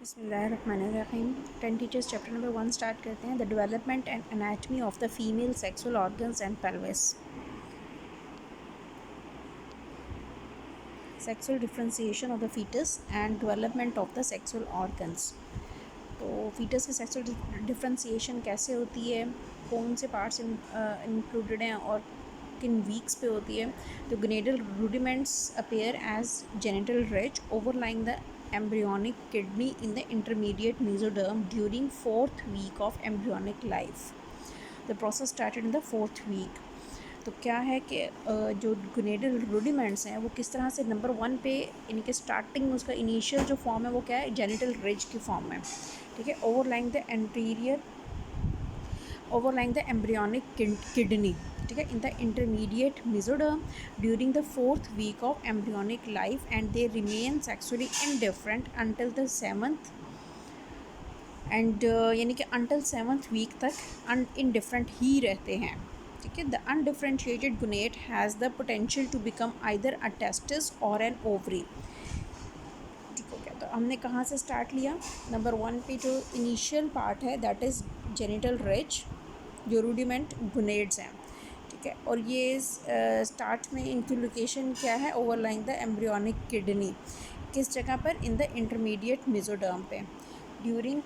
बिस्मिल्लाहिर्रहमानिर्रहीम 10 teachers chapter number 1 start करते हैं। The development and anatomy of the female sexual organs and pelvis. Sexual differentiation of the foetus and development of the sexual organs. तो foetus की sexual differentiation कैसे होती है, कौन से पार्ट्स इंक्लूडेड हैं और किन वीक्स पे होती है। तो gonadal rudiments appear as genital ridge overlying the embryonic kidney in the intermediate mesoderm during 4th week of embryonic life. The process started in the 4th week. तो क्या है कि जो गोनेडल रूडिमेंट्स हैं वो किस तरह से नंबर 1 पे इनके स्टार्टिंग में उसका इनिशियल जो फॉर्म है वो क्या है, जेनिटल रिज की फॉर्म में, ठीक है। ओवरलाइंग द एम्ब्रियोनिक किडनी, ठीक है, in the intermediate mesoderm during the 4th week of embryonic life and they remain sexually indifferent until the 7th and यानी कि अंटिल 7th वीक तक इनडिफरेंट ही रहते हैं, ठीक है। The undifferentiated gonad has the potential to become either a testis or an ovary. ठीक हो गया। तो हमने कहाँ से स्टार्ट लिया, नंबर 1 पे जो इनिशियल पार्ट है दैट इज़ जेनिटल रिज, जो रूडिमेंट गोनेड्स हैं, ठीक है। और ये स्टार्ट में इनकी लोकेशन क्या है, ओवरलाइंग द एम्ब्रियोनिक किडनी, किस जगह पर, इन द इंटरमीडिएट मेसोडर्म पे ड्यूरिंग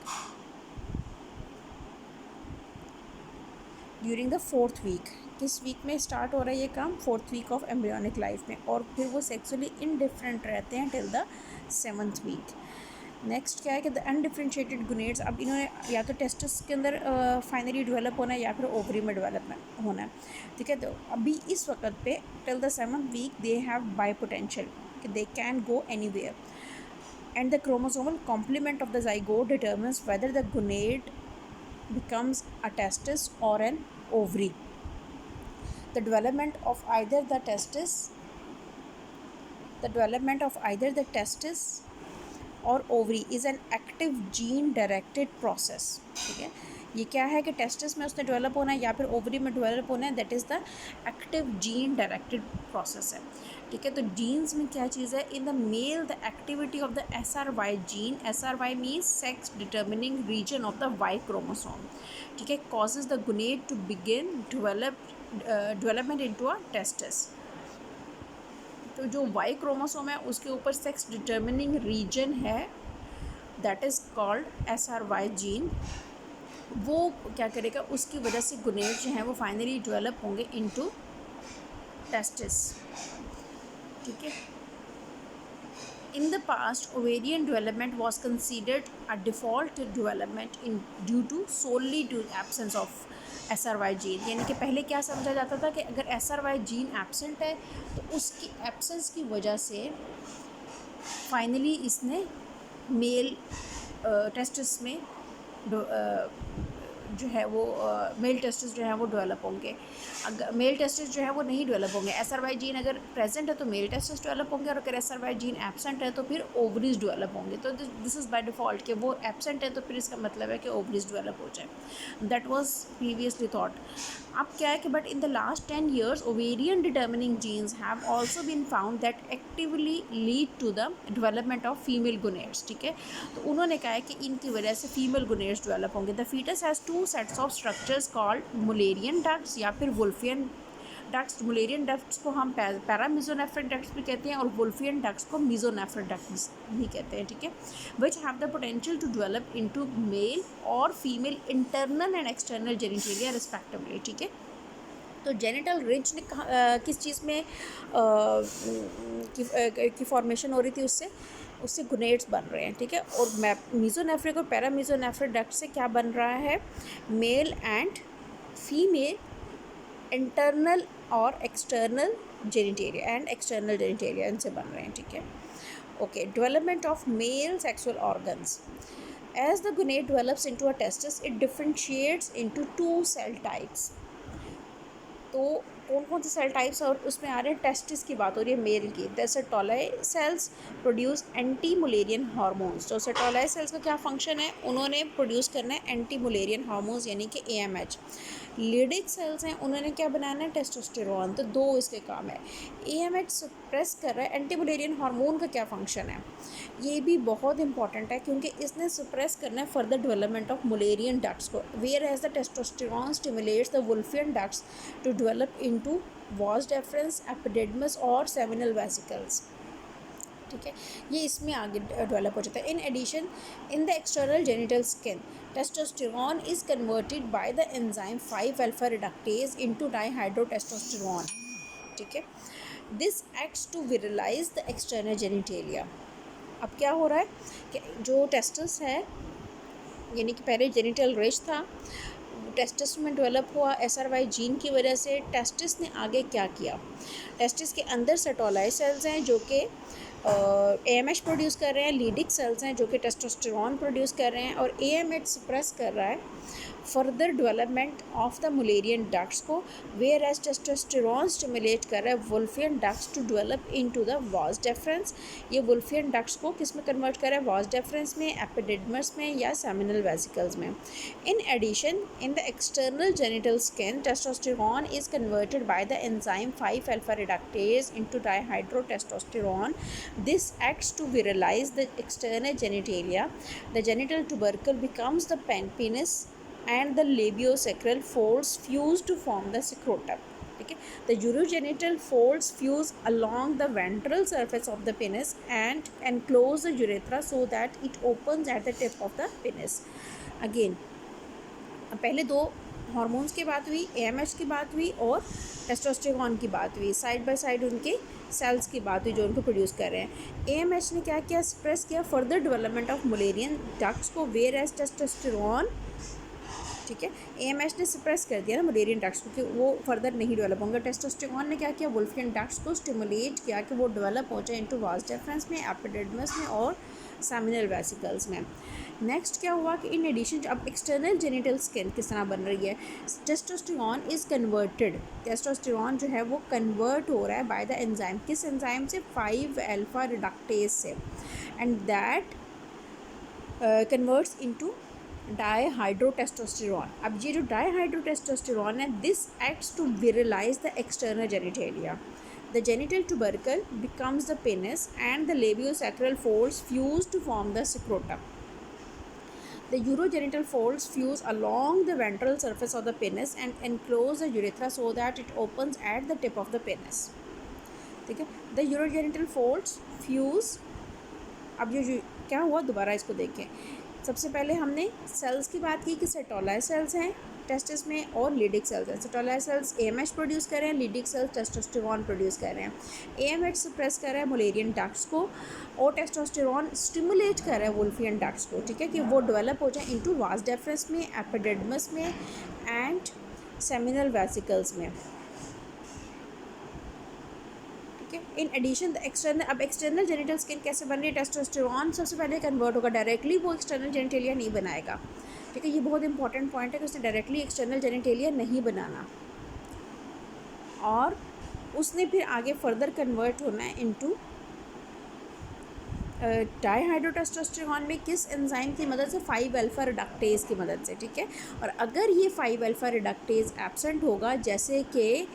द 4th वीक। किस वीक में स्टार्ट हो रहा है ये काम, 4th week of embryonic life में, और फिर वो सेक्सुअली इनडिफरेंट रहते हैं till the 7th week. Next क्या है कि द अनडिफ्रेंशिएटेड गोनेड्स, अब इन्होंने या तो टेस्टिस के अंदर फाइनली डेवलप होना है या फिर ओवरी में डेवलपमेंट होना है, ठीक है। तो अभी इस वक्त पे till the 7th week they have bipotential कि they can go anywhere and the chromosomal complement of the zygote determines whether the gonad becomes a testis or an ovary. The development of either the testis और ovary is an active gene directed process, ठीक है। ये क्या है कि testis में उसने develop होना है या फिर ओवरी में डेवलप होना है, that is the active gene directed process है, ठीक है। तो जीन्स में क्या चीज़ है, in the male the activity of the SRY gene, SRY means sex determining region of the Y chromosome, ठीक है, causes the gonad to begin development into a testis. तो जो वाई क्रोमोसोम है उसके ऊपर सेक्स डिटर्मिनिंग रीजन है, that is called SRY gene. वो क्या करेगा, उसकी वजह से गोनेड जो हैं वो फाइनली डेवलप होंगे इनटू टेस्टिस, ठीक है। In the past ovarian development was considered a default development in due to solely to absence of SRY gene, यानी कि पहले क्या समझा जाता था कि अगर SRY जीन एब्सेंट है तो उसकी एब्सेंस की वजह से फाइनली इसने मेल टेस्टिस में जो है वो मेल टेस्टिस जो है वो डेवलप होंगे। अगर मेल टेस्टिस जो है वो नहीं डेवलप होंगे, SRY जीन अगर प्रेजेंट है तो मेल टेस्टिस डेवलप होंगे, और अगर SRY जीन एब्सेंट है तो फिर ओवरीज डेवलप होंगे। तो दिस इज़ बाय डिफ़ॉल्ट कि वो एब्सेंट है तो फिर इसका मतलब है कि ओवरीज डेवलप हो जाए, दैट वाज प्रीवियसली थॉट। अब क्या है कि but in the last 10 years ovarian determining genes have also been found that actively lead to the development of female gonads, ठीक है। तो उन्होंने कहा है कि इनकी वजह से फीमेल गोनेड्स डेवलप होंगे। The foetus has 2 sets of structures called Mullerian ducts या फिर वुल्फियन डक्ट्स। मुलेरियन डक्ट्स को हम पैरामिजोनेफ्रिक डक्ट्स भी कहते हैं और वुल्फियन डक्ट्स को मिजोनेफ्रिक डक्ट्स भी कहते हैं, ठीक है। Which have the potential to develop into male और female internal and external genitalia respectively, ठीक है। तो जेनिटल रिज ने किस चीज़ में की फॉर्मेशन हो रही थी, उससे गोनेड्स बन रहे हैं, ठीक है। और मिजोनेफ्रिक और पैरामिजोनेफ्रिक डक्ट से क्या बन रहा है, मेल एंड फीमेल इंटरनल और एक्सटर्नल जेनिटेलिया इनसे बन रहे हैं, ठीक है। Okay, development of male sexual organs. As the gonad develops into a testis, it differentiates into 2 cell types. तो कौन कौन से सेल टाइप्स और उसमें आ रहे हैं, टेस्टिस की बात हो रही है मेल की। The Sertoli cells produce anti Mullerian hormones. तो सेटोलाई सेल्स का क्या फंक्शन है, उन्होंने प्रोड्यूस करना है एंटी मुलेरियन हार्मोन्स यानी कि AMH। लीडिक सेल्स हैं, उन्होंने क्या बनाना है, टेस्टोस्टेरोन। तो दो इसके काम है। AMH सप्रेस कर रहा है, एंटी मुलेरियन हार्मोन का क्या फंक्शन है, ये भी बहुत इंपॉर्टेंट है क्योंकि इसने सप्रेस करना है further development of Mullerian ducts को। Whereas the testosterone stimulates the Wolffian ducts to develop into vas deferens, epididymis और सेमिनल वेसिकल्स। ठीक है, ये इसमें आगे डेवलप हो जाता है। In addition, in the external genital skin, testosterone is converted by the enzyme 5 alpha reductase into dihydrotestosterone. ठीक है, this acts to virilise the external genitalia. अब क्या हो रहा है कि जो टेस्टस है, यानी कि पहले जेनिटल रिच था, टेस्टिस में डेवलप हुआ SRY जीन की वजह से। टेस्टिस ने आगे क्या किया, टेस्टिस के अंदर सेटोलाई सेल्स हैं जो कि AMH प्रोड्यूस कर रहे हैं, लीडिक सेल्स हैं जो कि टेस्टोस्टेरोन प्रोड्यूस कर रहे हैं, और AMH सप्रेस कर रहा है further development of the Mullerian ducts को, वेयर एज टेस्टोस्टेरोन स्टिमुलेट कर रहा है Wolffian ducts to develop into the vas deferens. ये वुल्फियन डक्ट्स को किस में कन्वर्ट कर रहा है, वास डेफरेंस में, एपिडिडमस में या सेमिनल वेसिकल्स में। In addition, in the external genital skin, testosterone is converted by the enzyme 5 alpha reductase into dihydrotestosterone. This acts to virilize the external genitalia. The genital tubercle becomes the penis and the labiosacral folds fuse to form the scrotum. Okay? The urogenital folds fuse along the ventral surface of the penis and enclose the urethra so that it opens at the tip of the penis. Again, पहले दो hormones की बात हुई, AMH की बात हुई और testosterone की बात हुई, साइड बाय साइड उनके सेल्स की बात हुई जो उनको प्रोड्यूस कर रहे हैं। AMH ने क्या किया, स्प्रेस किया further development of Mullerian ducts को, वेयर एज टेस्टोस्टेरोन, ठीक है, AMH ने सप्रेस कर दिया ना मुलेरियन डक्ट्स को कि वो फर्दर नहीं डेवलप होंगे। टेस्टोस्टेरोन ने क्या किया, वुल्फियन डक्ट्स को स्टिमुलेट किया कि वो डेवलप हो जाए इनटू वास डेफरेंस में, एपिडिडमस में और सेमिनल वेसिकल्स में। नेक्स्ट क्या हुआ कि इन एडिशन अब एक्सटर्नल जेनिटल स्किन किस तरह बन रही है, टेस्टोस्टेरोन इज़ कन्वर्टेड, टेस्टोस्टेरोन जो है वो कन्वर्ट हो रहा है बाय द एंजाइम, किस एंजाइम से, 5 अल्फा रिडक्टेज से, and that converts into dihydrotestosterone. अब ये जो डाईहाइड्रोटेस्टोस्टेरोन है, this acts to virilise the external genitalia. The genital tubercle becomes the penis and the labiosacral folds fuse to form the scrotum. The urogenital folds fuse along the ventral surface of the penis and enclose the urethra so that it opens at the tip of the penis. ठीक है, the urogenital folds fuse। अब ये क्या हुआ, दोबारा इसको देखें। सबसे पहले हमने सेल्स की बात की कि सेटोलाई सेल्स हैं टेस्टिस में और लीडिक सेल्स हैं। सेटोलाई सेल्स AMH प्रोड्यूस कर रहे हैं, लीडिक सेल्स टेस्टोस्टेरोन प्रोड्यूस कर रहे हैं। AMH सप्रेस कर रहा है मुलेरियन डक्ट्स को और टेस्टोस्टेरोन स्टिमुलेट कर रहा है वुल्फियन डक्ट्स को, ठीक है, कि वो डेवलप हो जाए इनटू वास डेफरेंस में, एपिडिडमस में एंड सेमिनल वेसिकल्स में। इन एडिशन द एक्सटर्नल, अब एक्सटर्नल जेनिटल स्किन कैसे बन रही है, टेस्टोस्टेरोन सबसे पहले कन्वर्ट होगा, डायरेक्टली वो एक्सटर्नल जेनिटेलिया नहीं बनाएगा। ठीक है, ये बहुत इंपॉर्टेंट पॉइंट है कि उसने डायरेक्टली एक्सटर्नल जेनिटेलिया नहीं बनाना, और उसने फिर आगे फर्दर कन्वर्ट होना है इनटू डाईहाइड्रोटेस्टोस्टेरोन में, किस एंजाइम की मदद से, 5 अल्फा रिडक्टेज की मदद से। ठीक है, और अगर ये 5 अल्फा रिडक्टेज एब्सेंट होगा, जैसे कि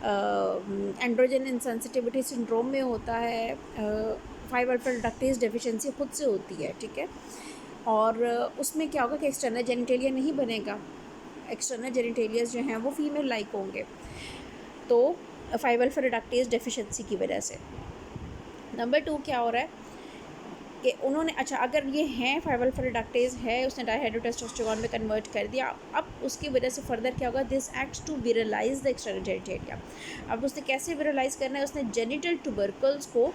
एंड्रोजन इनसेंसिटिविटी सिंड्रोम में होता है, 5 अल्फा रिडक्टेज डेफिशिएंसी खुद से होती है, ठीक है, और उसमें क्या होगा कि एक्सटर्नल जेनिटेलिया नहीं बनेगा, एक्सटर्नल जेनिटेलियाज जो हैं वो फीमेल लाइक होंगे, तो 5 अल्फा रिडक्टेज डेफिशिएंसी की वजह से। नंबर 2 क्या हो रहा है कि उन्होंने, अच्छा अगर ये हैं 5 अल्फा रिडक्टेज है, उसने डाईहाइड्रोटेस्टोस्टेरोन में कन्वर्ट कर दिया, अब उसकी वजह से फर्दर क्या होगा, this acts to virilise the external genitalia. अब उसने कैसे विरलाइज करना है, उसने जेनिटल ट्यूबरकल्स को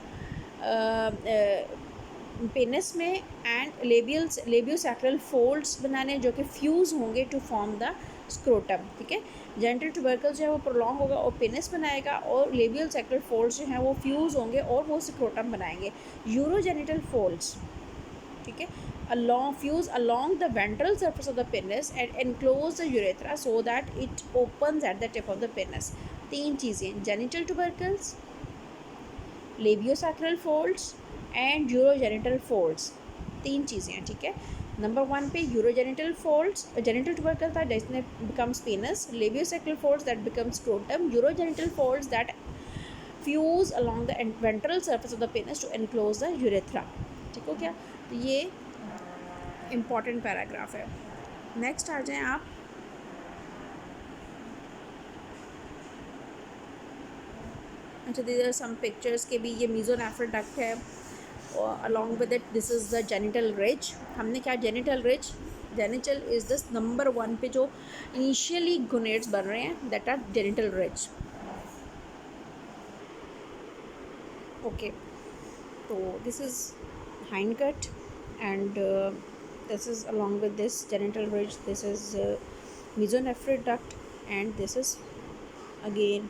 पेनिस में एंड लेबियोसैक्रल फोल्ड्स बनाने जो कि फ्यूज़ होंगे टू फॉर्म द स्क्रोटम। ठीक है, जेनिटल ट्यूबरकल्स जो है वो प्रोलॉन्ग होगा और पेनिस बनाएगा, और लेबियल सैक्रल फोल्ड्स जो हैं वो फ्यूज़ होंगे और वो स्क्रोटम बनाएंगे। यूरोजेनिटल फोल्ड्स, ठीक है, fuse along the ventral surface of the penis and enclose the urethra so that it opens at the tip of the penis। तीन चीज़ें, genital tubercles, labioscrotal folds and urogenital folds, तीन चीज़ें हैं, ठीक है। Number 1 पे यूरोजेनिटल फोल्ड्स, जेनिटल ट्यूबरकल था जिसने becomes penis, labioscrotal folds that becomes scrotum, urogenital folds that fuse along the ventral surface of the penis to enclose the urethra, ठीक हो गया। तो ये इम्पॉर्टेंट पैराग्राफ है। नेक्स्ट आ जाएं आप, अच्छा दीज आर सम पिक्चर्स के भी, ये मीजोनेफ्रल डक्ट है, along with it this is the genital ridge. हमने क्या, genital ridge, genital is the number 1 पे जो इनिशियली गोनेड्स बन रहे हैं, that are genital ridge. Okay, तो this is hind cut and this is along with this genital ridge, this is mesonephrid duct and this is again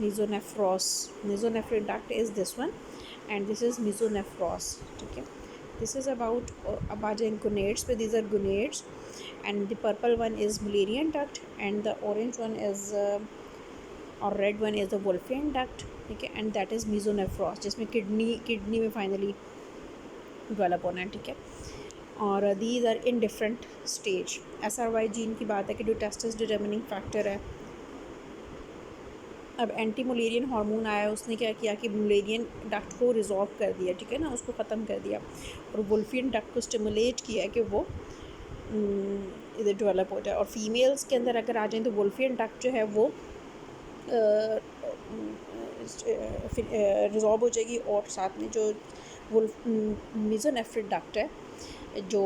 mesonephrid duct is this one and this is mesonephros, okay। this is about gonades, but these are gonades and the purple one is Mullerian duct and the orange one is और red one is the Wolffian duct, ठीक है, and that is मीजोनेफ्रॉस जिसमें kidney में finally develop होना है, ठीक है। और these are in different stage. SRY gene की बात है कि जो टेस्टिस डिटर्मिनिंग फैक्टर है, अब एंटी मुलेरियन हार्मोन आया, उसने क्या किया कि मुलेरियन डक्ट को रिजॉल्व कर दिया, ठीक है ना, उसको ख़त्म कर दिया, और वोल्फियन डक्ट को स्टिमुलेट किया कि वो इधर डेवलप हो जाए। और फीमेल्स के अंदर अगर आ जाए तो वोल्फियन डक्ट जो है वो रिजॉल्व हो जाएगी, और साथ में जो मीजोनेफ्रिड डक्ट है, जो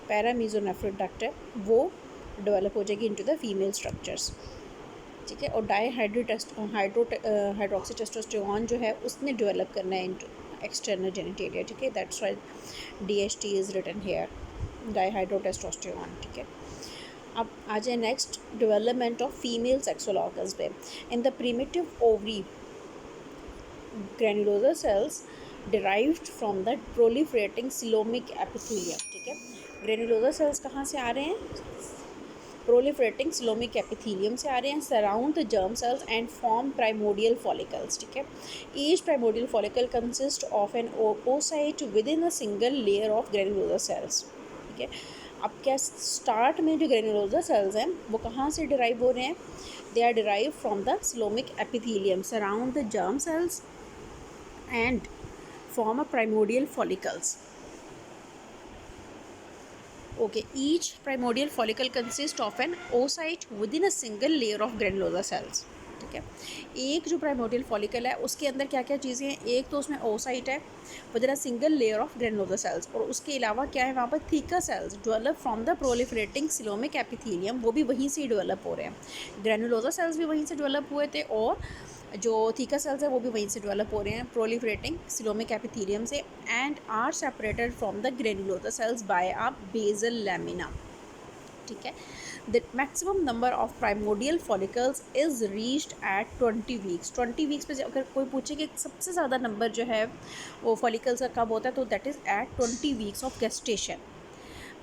पैरामीजोनेफ्रिड डक्ट है, वो डेवलप हो जाएगी इनटू द फीमेल स्ट्रक्चर्स, ठीक है। और हाइड्रोक्सी टेस्टोस्टेरोन जो है उसने डेवलप करना है इनटू एक्सटर्नल जेनिटेलिया, ठीक है, that's why DHT is written here, dihydrotestosterone, ठीक है। अब आ जाए next, development of female sexual organs पे। In the primitive ovary granulosa cells derived from the proliferating coelomic epithelium, ठीक है। ग्रैन्युलोजर सेल्स कहाँ से आ रहे हैं, प्रोलिफरेटिंग सिलोमिक एपिथेलियम से आ रहे हैं, surround the germ cells and form primordial follicles, ठीक है। Each primordial follicle consist of an oocyte within a single layer of granulosa cells, ठीक है। अब क्या, स्टार्ट में जो ग्रैन्युलोजर सेल्स हैं वो कहाँ से डिराइव हो रहे हैं, they are derive from the coelomic epithelium surround the germ cells and form a primordial follicles, okay। each primordial follicle consists of an oocyte within a single layer of granulosa cells, ठीक है। एक जो primordial follicle है उसके अंदर क्या क्या चीज़ें हैं, एक तो उसमें oocyte है with in a single layer of granulosa cells, और उसके अलावा क्या है, वहाँ पर theca cells develop from the proliferating coelomic epithelium, वो भी वहीं से डेवलप हो रहे हैं। ग्रेनुलोसा सेल्स भी वहीं से डेवलप हुए थे, और जो थीका सेल्स है वो भी वहीं से डेवलप हो रहे हैं प्रोलिफरेटिंग सिलोमिक एपिथेलियम से, and are separated from the granulosa cells by a basal lamina, ठीक है। The maximum number of primordial follicles is reached at 20 weeks. 20 weeks पे अगर कोई पूछे कि सबसे ज़्यादा नंबर जो है वो फॉलिकल्स का कब होता है, तो that is at 20 weeks of gestation,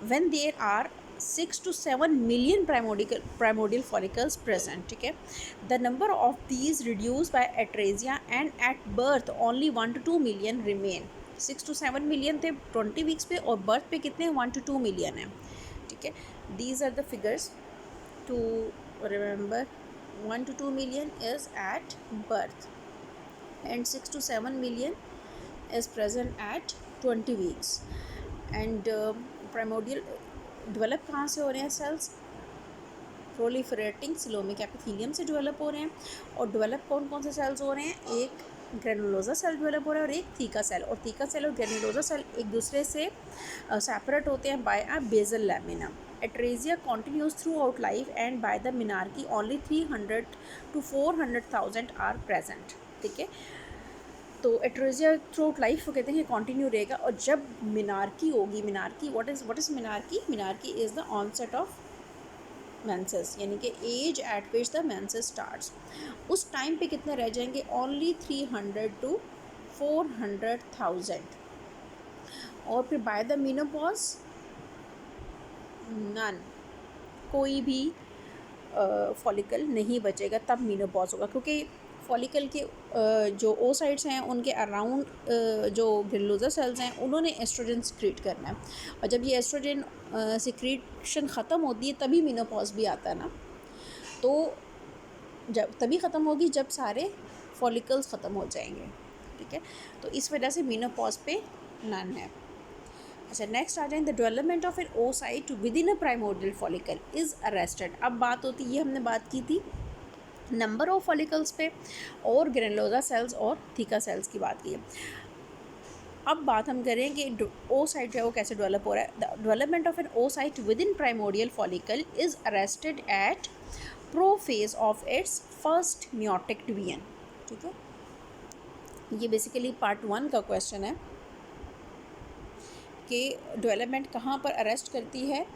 when there are 6 to 7 million primordial follicles present, ठीक है। The number of these reduced by atresia and at birth only 1 to 2 million remain। 6 to 7 million थे 20 weeks पे, और birth पे कितने 1 to 2 million है, ठीक है। These are the figures to remember, 1 to 2 million is at birth and 6 to 7 million is present at 20 weeks, and primordial develop कहाँ से हो रहे हैं सेल्स, प्रोलिफरेटिंग सिलोमिक एपिथेलियम से डेवलप हो रहे हैं। और डेवलप कौन कौन से सेल्स हो रहे हैं, एक ग्रेनुलोजा सेल डेवलप हो रहा है और एक थीका सेल, और थीका सेल और ग्रेनुलोजा सेल एक दूसरे से सेपरेट होते हैं by a basal lamina. Atresia continues throughout life and by the menarche only 300 to 400,000 are present, ठीक है। तो एट्रेजिया थ्रू आउट लाइफ वो कहते हैं कि कॉन्टीन्यू रहेगा, और जब मिनार्की होगी, menarche what is menarche, menarche is the onset of menses, यानी कि age at which the menses starts, उस टाइम पे कितने रह जाएंगे, ओनली 300 to 400,000, और फिर बाय द मीनोपॉज नन, कोई भी फॉलिकल नहीं बचेगा, तब मेनोपॉज होगा, क्योंकि फॉलिकल के जो ओसाइट्स हैं उनके अराउंड जो ग्रेनुलोसा सेल्स हैं उन्होंने एस्ट्रोजन सिक्रीट करना है, और जब ये एस्ट्रोजन सिक्रीशन ख़त्म होती है तभी मेनोपॉज भी आता है ना, तो जब तभी ख़त्म होगी जब सारे फॉलिकल्स ख़त्म हो जाएंगे, ठीक है। तो इस वजह से मेनोपॉज पे नन है। अच्छा, नेक्स्ट आ जाए, the development of an oocyte within a primordial follicle is arrested. अब बात होती है, ये हमने बात की थी नंबर ऑफ फॉलिकल्स पे और ग्रेनुलोसा सेल्स और थीका सेल्स की बात की है। अब बात हम करें कि ओसाइट जो है वो कैसे डेवलप हो रहा है। The development of an oocyte within primordial follicle is arrested at prophase of its first meiotic division, ठीक है। ये बेसिकली पार्ट 1 का क्वेश्चन है कि डेवलपमेंट कहाँ पर अरेस्ट करती है।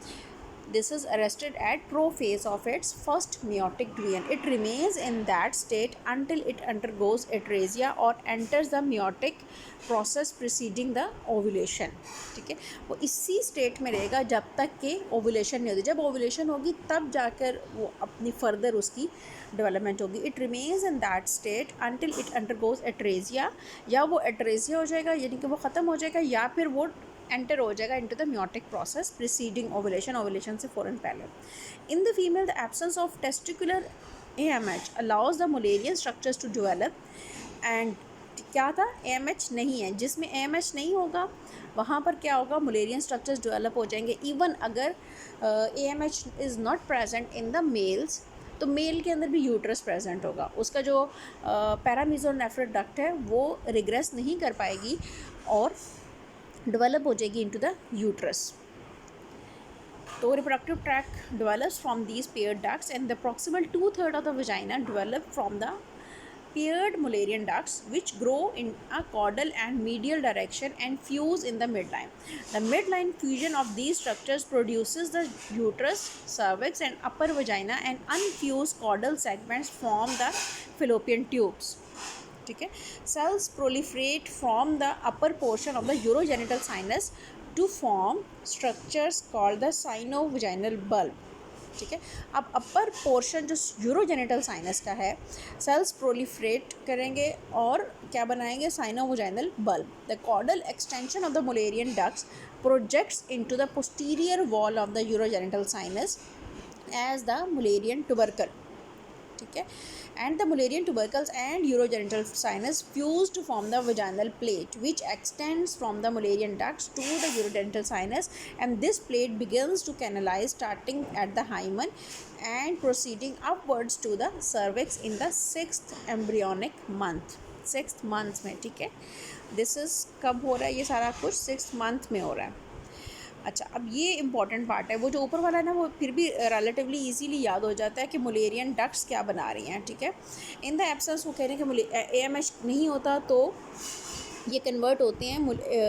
This is arrested at prophase of its first meiotic division. It remains in that state until it undergoes atresia or enters the meiotic process preceding the ovulation, ठीक है। वो इसी स्टेट में रहेगा जब तक कि ओवुलेशन नहीं होती। जब ओवुलेशन होगी तब जाकर वो अपनी फर्दर उसकी डेवलपमेंट होगी। It remains in that state until it undergoes atresia, या वो एट्रेजिया हो जाएगा यानी कि वो ख़त्म हो जाएगा, या फिर वो एंटर हो जाएगा into the meiotic process preceding ovulation, ovulation से फ़ौरन पहले। In the female the absence of testicular AMH allows the Mullerian structures to develop. And क्या था, AMH नहीं है, जिसमें AMH नहीं होगा वहाँ पर क्या होगा, मुलेरियन स्ट्रक्चर्स डेवलप हो जाएंगे। इवन अगर AMH is not present in the mails, तो मेल के अंदर भी यूट्रस प्रेजेंट होगा, उसका जो पैरामीजोनेफ्रिक डक्ट है वो रिग्रेस नहीं कर पाएगी और डेवलप हो जाएगी इनटू द यूट्रस। तो reproductive tract develops from these paired ducts and the proximal 2/3 of the vagina develop from the paired Mullerian ducts which grow in a caudal and medial direction and fuse in the midline. The midline fusion of these structures produces the uterus, cervix and upper vagina, and unfused caudal segments form the fallopian tubes, ठीक है। Cells proliferate from the upper portion of the urogenital sinus to form structures called the sinovaginal bulb, ठीक है। अब upper portion जो urogenital sinus का है, cells proliferate करेंगे और क्या बनाएंगे, sinovaginal bulb. The caudal extension of the Mullerian ducts projects into the posterior wall of the urogenital sinus as the Mullerian tubercle, ठीक है। And the Mullerian tubercles and urogenital sinus fuse to form the vaginal plate which extends from the Mullerian ducts to the urogenital sinus, and this plate begins to canalize starting at the hymen and proceeding upwards to the cervix in the 6th embryonic month, 6th month में, ठीक है। This is कब हो रहा है ये सारा कुछ, 6th month में हो रहा है। अच्छा, अब ये इंपॉर्टेंट पार्ट है, वो जो ऊपर वाला है ना वो फिर भी रिलेटिवली इजीली याद हो जाता है कि मुलेरियन डक्ट्स क्या बना रही हैं, ठीक है। इन द एब्सेंस वो कह रहे हैं कि AMH नहीं होता तो ये कन्वर्ट होते हैं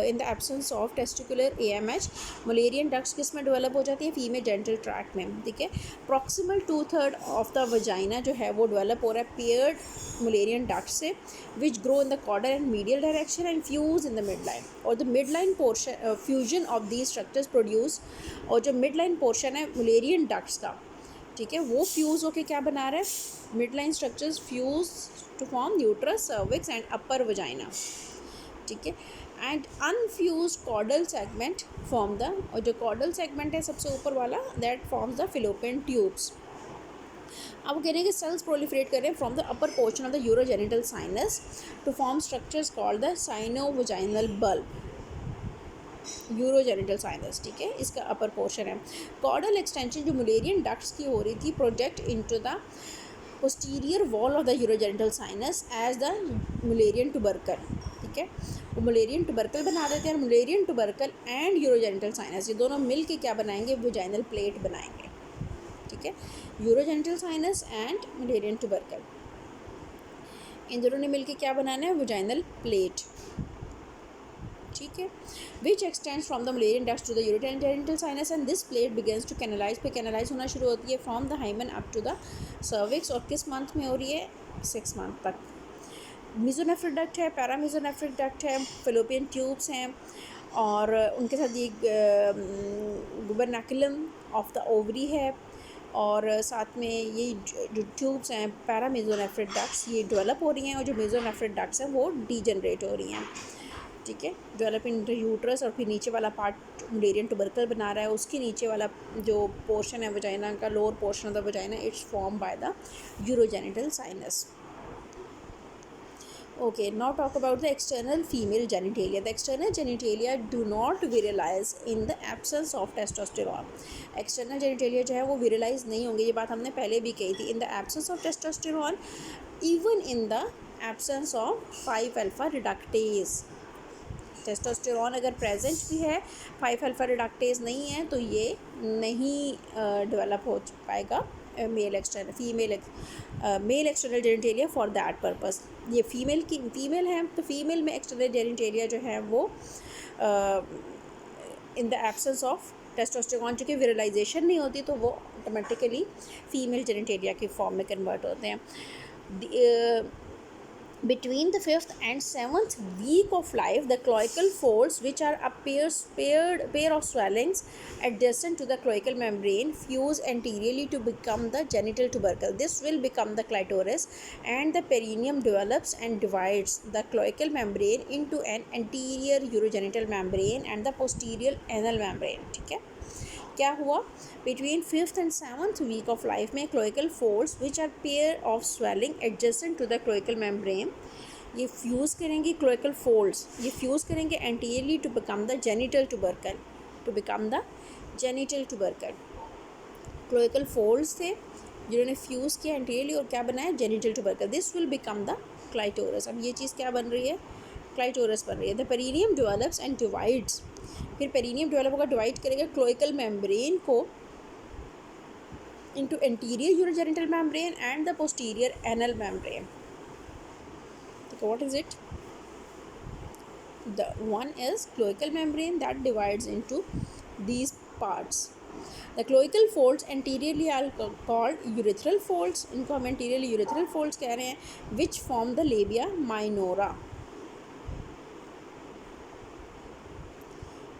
in the absence of testicular AMH। Mullerian ducts किस में डेवलप हो जाती है, फीमेल जेनिटल ट्रैक्ट में, ठीक है। प्रॉक्सिमल 2/3 ऑफ द वजाइना जो है वो डेवलप हो रहा है पेयर्ड मुलेरियन डक्ट से which grow in the caudal and medial direction and fuse in the midline, और the midline portion fusion of these structures produce, और जो मिड लाइन पोर्शन है मुलेरियन डक्ट्स का, ठीक है, वो fuse होके क्या बना रहा है, mid line structures fuse to form uterus, cervix and upper vagina, ठीक है। And unfuse caudal segment form the, और जो कॉर्डल सेगमेंट है सबसे ऊपर वाला, that forms the fallopian tubes. अब कह रहे हैं कि सेल्स प्रोलिफरेट कर रहे हैं from the upper portion of the urogenital sinus to form structures called the sinovaginal bulb, urogenital sinus, ठीक है, इसका अपर पोर्शन है। कॉर्डल एक्सटेंशन जो मुलेरियन डक्ट्स की हो रही थी project into the posterior wall of the urogenital sinus as the Mullerian tubercle, ठीक है। वो मुलेरियन ट्यूबरकल बना देते हैं, Mullerian tubercle and urogenital sinus ये दोनों मिल के क्या बनाएंगे, वजाइनल प्लेट बनाएंगे, ठीक है। Urogenital sinus and Mullerian tubercle, इन दोनों ने मिल के क्या बनाना है, वजाइनल प्लेट, ठीक है। Which extends from the Mullerian ducts to the urogenital sinus and this plate begins to canalize, पे कैनलाइज होना शुरू होती है from the hymen up to the cervix, और किस मंथ में हो रही है, 6 मंथ तक। मेसोनेफ्रिक डक्ट है, पैरामेसोनेफ्रिक डक्ट है, फैलोपियन ट्यूब्स हैं, और उनके साथ ये गुबरनैकुलम ऑफ द ओवरी है, और साथ में ये जो ट्यूब्स हैं पैरामेसोनेफ्रिक डक्ट्स ये डेवलप हो रही हैं, और जो मेसोनेफ्रिक डक्ट्स हैं वो डीजनरेट हो रही हैं, ठीक है, डेवलप इन यूट्रस। और फिर नीचे वाला पार्ट मुलेरियन ट्यूबरकल बना रहा है, उसके नीचे वाला जो पोर्शन है वजाइना का, lower portion of the vagina, it's form by the urogenital sinus. Okay, now talk about the external female genitalia. The external genitalia do not virilize in the absence of testosterone. External genitalia जो है वो virilize नहीं होंगे, ये बात हमने पहले भी कही थी. In the absence of testosterone, even in the absence of 5-alpha reductase. Testosterone अगर प्रेजेंट भी है, 5-alpha रिडक्टेज नहीं है, तो ये नहीं डेवलप हो पाएगा male external genitalia for that purpose. ये फीमेल है, तो फीमेल में एक्सटर्नल जेनिटेलिया जो है वो in the absence of testosterone, चूँकि विरलाइजेशन नहीं होती, तो वो ऑटोमेटिकली फीमेल जेनिटेलिया की फॉर्म में कन्वर्ट होते हैं. Between the 5th and 7th week of life, the cloacal folds, which are a pair of swellings adjacent to the cloacal membrane, fuse anteriorly to become the genital tubercle. This will become the clitoris, and the perineum develops and divides the cloacal membrane into an anterior urogenital membrane and the posterior anal membrane. ठीक है, क्या हुआ? Between 5th and 7th week of life में cloacal folds which are pair of swelling adjacent to the cloacal membrane, ये fuse करेंगी, cloacal folds ये fuse करेंगे anteriorly to become the genital tubercle. Cloacal folds थे जिन्होंने fuse किया anteriorly, और क्या बनाया? Genital tubercle. This will become the clitoris. अब ये चीज़ क्या बन रही है? क्लाइटोरस बन रही है. The perineum develops and divides, फिर पेरिनियम डेवलप होगा, डिवाइड करेगा क्लोइकल मेम्ब्रेन को into anterior urogenital membrane and the posterior anal membrane. So what is it? The one is cloacal membrane that divides into these parts. The cloacal folds anteriorly are called urethral folds. इनको हम anterior urethral folds कह रहे हैं, which form the labia minora.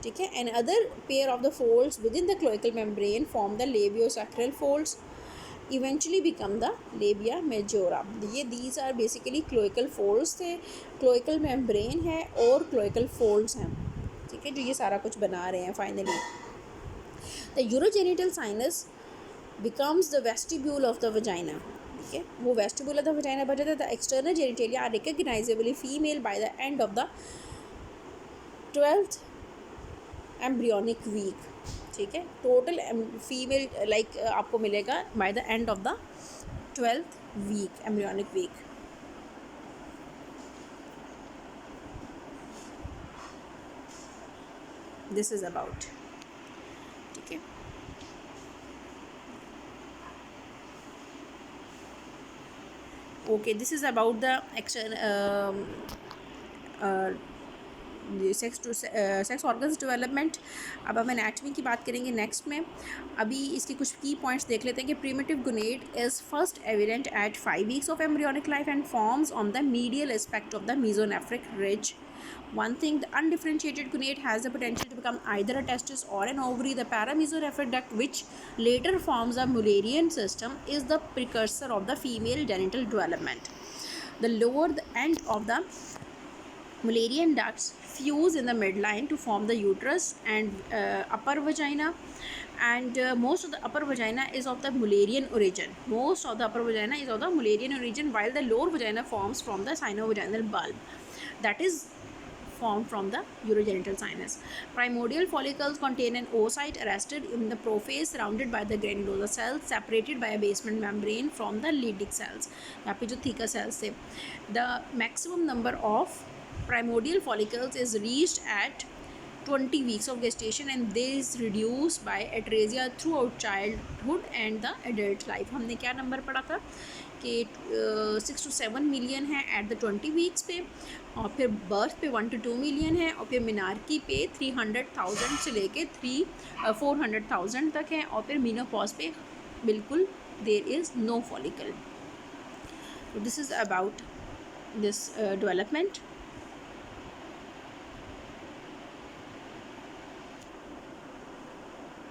ठीक है, and other pair of the folds within the cloacal membrane form the labiosacral folds, eventually become the labia majora. ये these are basically cloacal folds थे, cloacal membrane है और cloacal folds हैं, ठीक है, जो ये सारा कुछ बना रहे हैं finally. The urogenital sinus becomes the vestibule of the vagina. ठीक है, वो vestibule of the vagina बन जाता है. The external genitalia are recognizably female by the end of the 12th embryonic week. ठीक है, टोटल फीमेल लाइक आपको मिलेगा by the end of the 12th week, embryonic week. This is about, ठीक है. Okay, this is about the sex organs development. अब हम anatomy की बात करेंगे नेक्स्ट में. अभी इसके कुछ की पॉइंट्स देख लेते हैं कि primitive gonad is first evident at 5 weeks of embryonic life and forms on the medial aspect of the mesonephric ridge. One thing, the undifferentiated gonad has the potential to become either a testis or an ovary. The paramesonephric duct, which later forms a Mullerian system, is the precursor of the female genital development. The lower end of the Mullerian ducts fuse in the midline to form the uterus and upper vagina, and most of the upper vagina is of the Mullerian origin. While the lower vagina forms from the sinovaginal bulb that is formed from the urogenital sinus. Primordial follicles contain an oocyte arrested in the prophase surrounded by the granulosa cells separated by a basement membrane from the Leydig cells. यहाँ पे जो theca cells थे. The maximum number of primordial follicles is reached at 20 weeks of gestation, and they is reduced by atresia throughout childhood and the adult life. हमने क्या number पढ़ा था कि 6 to 7 million है एट द 20 वीक्स पे, और फिर बर्थ पे 1 to 2 मिलियन है, और फिर मिनार्की पे 300,000 से लेके 400,000 तक है, और फिर मीनोपॉज पे बिल्कुल there is no follicle. This is about this development.